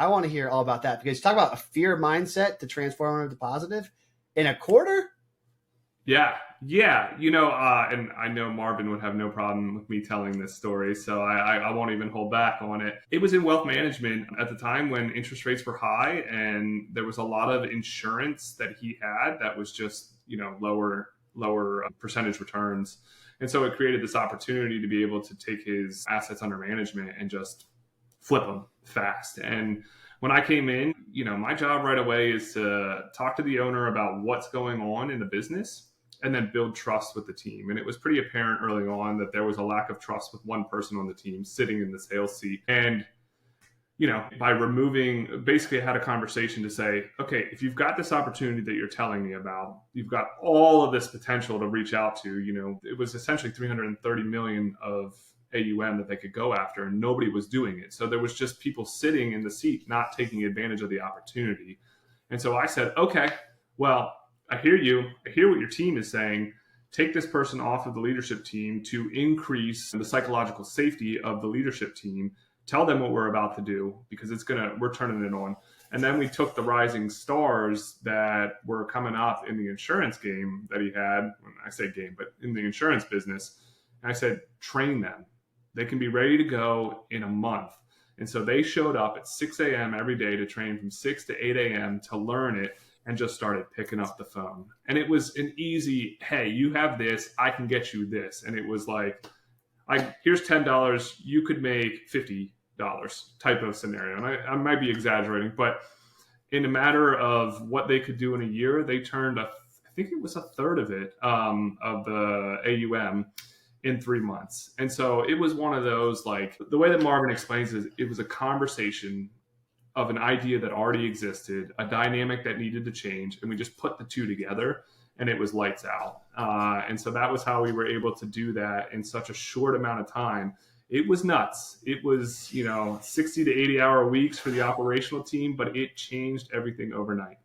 I want to hear all about that because you talk about a fear mindset to transform into positive in a quarter. Yeah. And I know Marvin would have no problem with me telling this story, so I won't even hold back on it. It was in wealth management at the time when interest rates were high, and there was a lot of insurance that he had that was just, lower percentage returns. And so it created this opportunity to be able to take his assets under management and just flip them fast. And when I came in, my job right away is to talk to the owner about what's going on in the business and then build trust with the team. And it was pretty apparent early on that there was a lack of trust with one person on the team sitting in the sales seat. And, by removing, basically I had a conversation to say, okay, if you've got this opportunity that you're telling me about, you've got all of this potential to reach out to, it was essentially 330 million of AUM that they could go after, and nobody was doing it. So there was just people sitting in the seat, not taking advantage of the opportunity. And so I said, okay, well, I hear you. I hear what your team is saying. Take this person off of the leadership team to increase the psychological safety of the leadership team. Tell them what we're about to do because we're turning it on. And then we took the rising stars that were coming up in the insurance game that he had. I say game, but in the insurance business. And I said, train them. They can be ready to go in a month. And so they showed up at 6 a.m. every day to train from 6 to 8 a.m. to learn it, and just started picking up the phone. And it was an easy, hey, you have this, I can get you this. And it was like, here's $10, you could make $50 type of scenario. And I might be exaggerating, but in a matter of what they could do in a year, they turned I think it was a third of it, of the AUM in 3 months. And so it was one of those, like the way that Marvin explains it was a conversation of an idea that already existed, a dynamic that needed to change, and we just put the two together and it was lights out. And so that was how we were able to do that in such a short amount of time. It was nuts. It was, 60 to 80 hour weeks for the operational team, but it changed everything overnight.